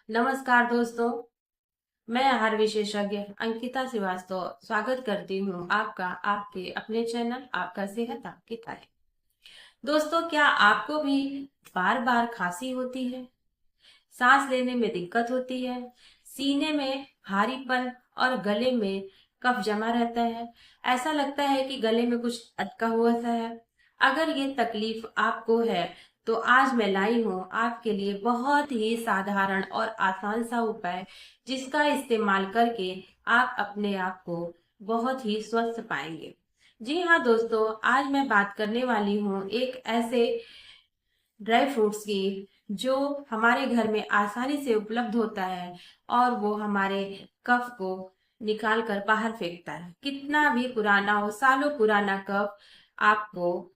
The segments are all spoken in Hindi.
नमस्कार दोस्तों, मैं आहार विशेषज्ञ अंकिता श्रीवास्तव स्वागत करती हूँ आपका आपके अपने चैनल आपका सेहत आपकी थाली। दोस्तों, क्या आपको भी बार बार खांसी होती है, सांस लेने में दिक्कत होती है, सीने में भारीपन और गले में कफ जमा रहता है? ऐसा लगता है कि गले में कुछ अटका हुआ सा है। अगर ये तकलीफ आपको है तो आज मैं लाई हूँ आपके लिए बहुत ही साधारण और आसान सा उपाय, जिसका इस्तेमाल करके आप अपने आप को बहुत ही स्वस्थ पाएंगे। जी हाँ दोस्तों, आज मैं बात करने वाली हूँ एक ऐसे ड्राई फ्रूट्स की जो हमारे घर में आसानी से उपलब्ध होता है और वो हमारे कफ को निकाल कर बाहर फेंकता है। कितना भी पुराना हो, सालों पुराना कफ आपको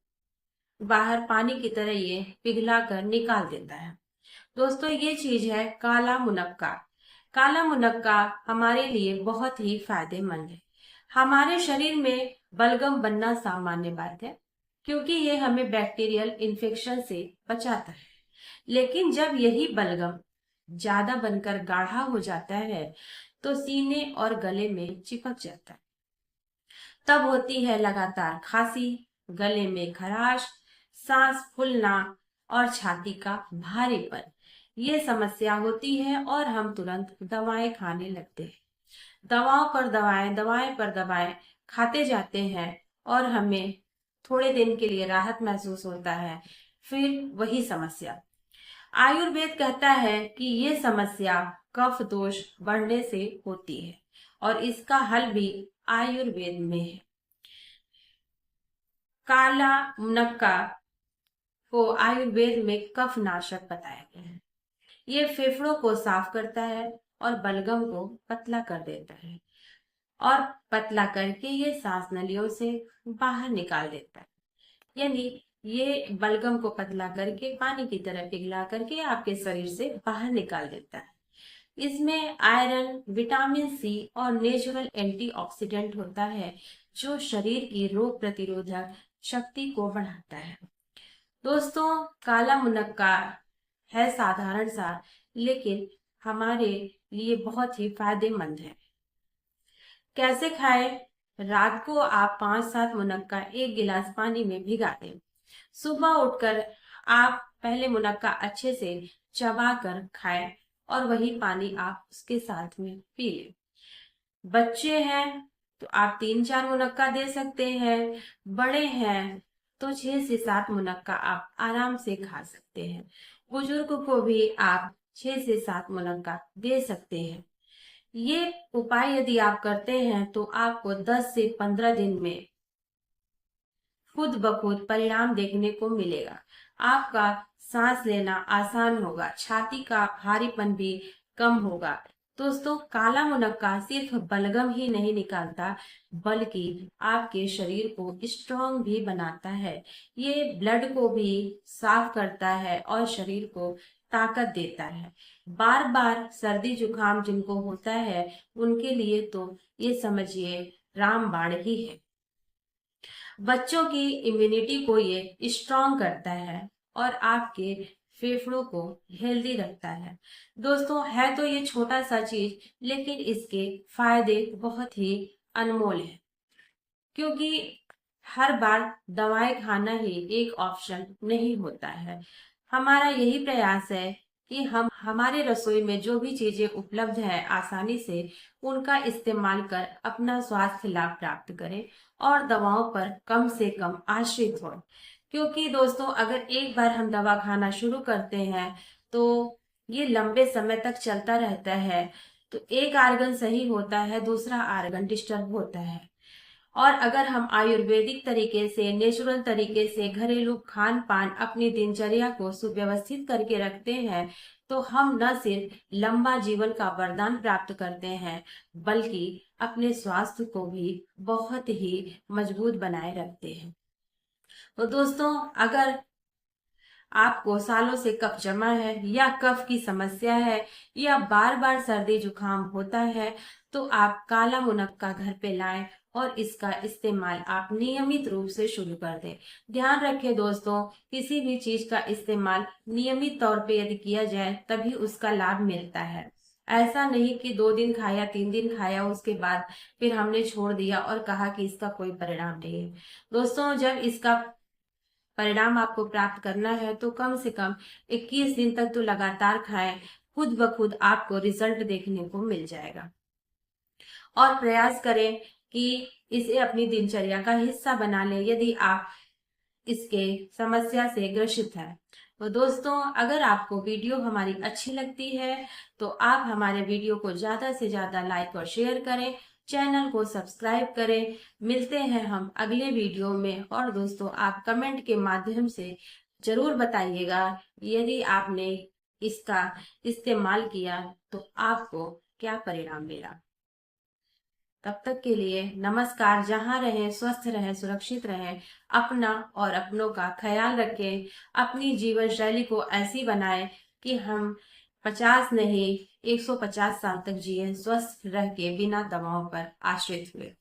बाहर पानी की तरह ये पिघला कर निकाल देता है। दोस्तों, ये चीज है काला मुनक्का। काला मुनक्का हमारे लिए बहुत ही फायदेमंद है। हमारे शरीर में बलगम बनना सामान्य बात है, क्योंकि ये हमें बैक्टीरियल इन्फेक्शन से बचाता है। लेकिन जब यही बलगम ज्यादा बनकर गाढ़ा हो जाता है तो सीने और गले में चिपक जाता है। तब होती है लगातार खांसी, गले में खराश, सांस फूलना और छाती का भारीपन। ये समस्या होती है और हम तुरंत दवाएं खाने लगते हैं। दवाओं पर दवाएं, दवाएं पर दवाएं खाते जाते हैं और हमें थोड़े दिन के लिए राहत महसूस होता है, फिर वही समस्या। आयुर्वेद कहता है कि ये समस्या कफ दोष बढ़ने से होती है और इसका हल भी आयुर्वेद में है। काला मुनक्का को आयुर्वेद में कफ नाशक बताया गया है। ये फेफड़ों को साफ करता है और बलगम को पतला कर देता है और पतला करके ये सांस नलियों से बाहर निकाल देता है। यानी ये बलगम को पतला करके पानी की तरह पिघला करके आपके शरीर से बाहर निकाल देता है। इसमें आयरन, विटामिन सी और नेचुरल एंटीऑक्सीडेंट होता है, जो शरीर की रोग प्रतिरोधक शक्ति को बढ़ाता है। दोस्तों, काला मुनक्का है साधारण सा, लेकिन हमारे लिए बहुत ही फायदेमंद है। कैसे खाएं? रात को आप 5-7 मुनक्का एक गिलास पानी में भिगा दें। सुबह उठकर आप पहले मुनक्का अच्छे से चबा कर खाएं और वही पानी आप उसके साथ में पी लें। बच्चे हैं तो आप 3-4 मुनक्का दे सकते हैं। बड़े हैं तो 6 से 7 मुनक्का आप आराम से खा सकते हैं। बुजुर्ग को भी आप 6 से 7 मुनक्का दे सकते हैं। ये उपाय यदि आप करते हैं तो आपको 10 से 15 दिन में खुद ब खुद परिणाम देखने को मिलेगा। आपका सांस लेना आसान होगा, छाती का भारीपन भी कम होगा। दोस्तों, काला मुनक्का सिर्फ बलगम ही नहीं निकालता, बल्कि आपके शरीर को स्ट्रांग भी बनाता है। ये ब्लड को भी साफ करता है और शरीर को ताकत देता है। बार बार सर्दी जुकाम जिनको होता है, उनके लिए तो ये समझिए रामबाण ही है। बच्चों की इम्यूनिटी को ये स्ट्रांग करता है और आपके फेफड़ों को हेल्दी रखता है। दोस्तों, है तो ये छोटा सा चीज, लेकिन इसके फायदे बहुत ही अनमोल है, क्योंकि हर बार दवाएं खाना ही एक ऑप्शन नहीं होता है। हमारा यही प्रयास है कि हम हमारे रसोई में जो भी चीजें उपलब्ध है आसानी से उनका इस्तेमाल कर अपना स्वास्थ्य लाभ प्राप्त करें और दवाओं पर कम से कम आश्रित हो। क्योंकि दोस्तों, अगर एक बार हम दवा खाना शुरू करते हैं तो ये लंबे समय तक चलता रहता है। तो एक आर्गन सही होता है, दूसरा आर्गन डिस्टर्ब होता है। और अगर हम आयुर्वेदिक तरीके से, नेचुरल तरीके से घरेलू खान पान अपनी दिनचर्या को सुव्यवस्थित करके रखते हैं, तो हम न सिर्फ लंबा जीवन का वरदान प्राप्त करते हैं, बल्कि अपने स्वास्थ्य को भी बहुत ही मजबूत बनाए रखते हैं। तो दोस्तों, अगर आपको सालों से कफ जमा है या कफ की समस्या है या बार बार सर्दी जुकाम होता है, तो आप काला मुनक्का घर पे लाएं और इसका इस्तेमाल आप नियमित रूप से शुरू कर दें। ध्यान रखें दोस्तों, किसी भी चीज का इस्तेमाल नियमित तौर पे यदि किया जाए तभी उसका लाभ मिलता है। ऐसा नहीं कि 2 दिन खाया, 3 दिन खाया, उसके बाद फिर हमने छोड़ दिया और कहा कि इसका कोई परिणाम नहीं है। दोस्तों, जब इसका परिणाम आपको प्राप्त करना है तो कम से कम 21 दिन तक तो लगातार खाएं। खुद ब खुद आपको रिजल्ट देखने को मिल जाएगा। और प्रयास करें कि इसे अपनी दिनचर्या का हिस्सा बना लें यदि आप इसके समस्या से ग्रसित है। तो दोस्तों, अगर आपको वीडियो हमारी अच्छी लगती है तो आप हमारे वीडियो को ज्यादा से ज्यादा लाइक और शेयर करें, चैनल को सब्सक्राइब करें। मिलते हैं हम अगले वीडियो में। और दोस्तों, आप कमेंट के माध्यम से जरूर बताइएगा यदि आपने इसका इस्तेमाल किया तो आपको क्या परिणाम मिला। तब तक के लिए नमस्कार। जहां रहें स्वस्थ रहें, सुरक्षित रहें, अपना और अपनों का ख्याल रखें। अपनी जीवन शैली को ऐसी बनाएं कि हम 50 नहीं 150 साल तक जिए, स्वस्थ रह के बिना दवाओं पर आश्रित हुए।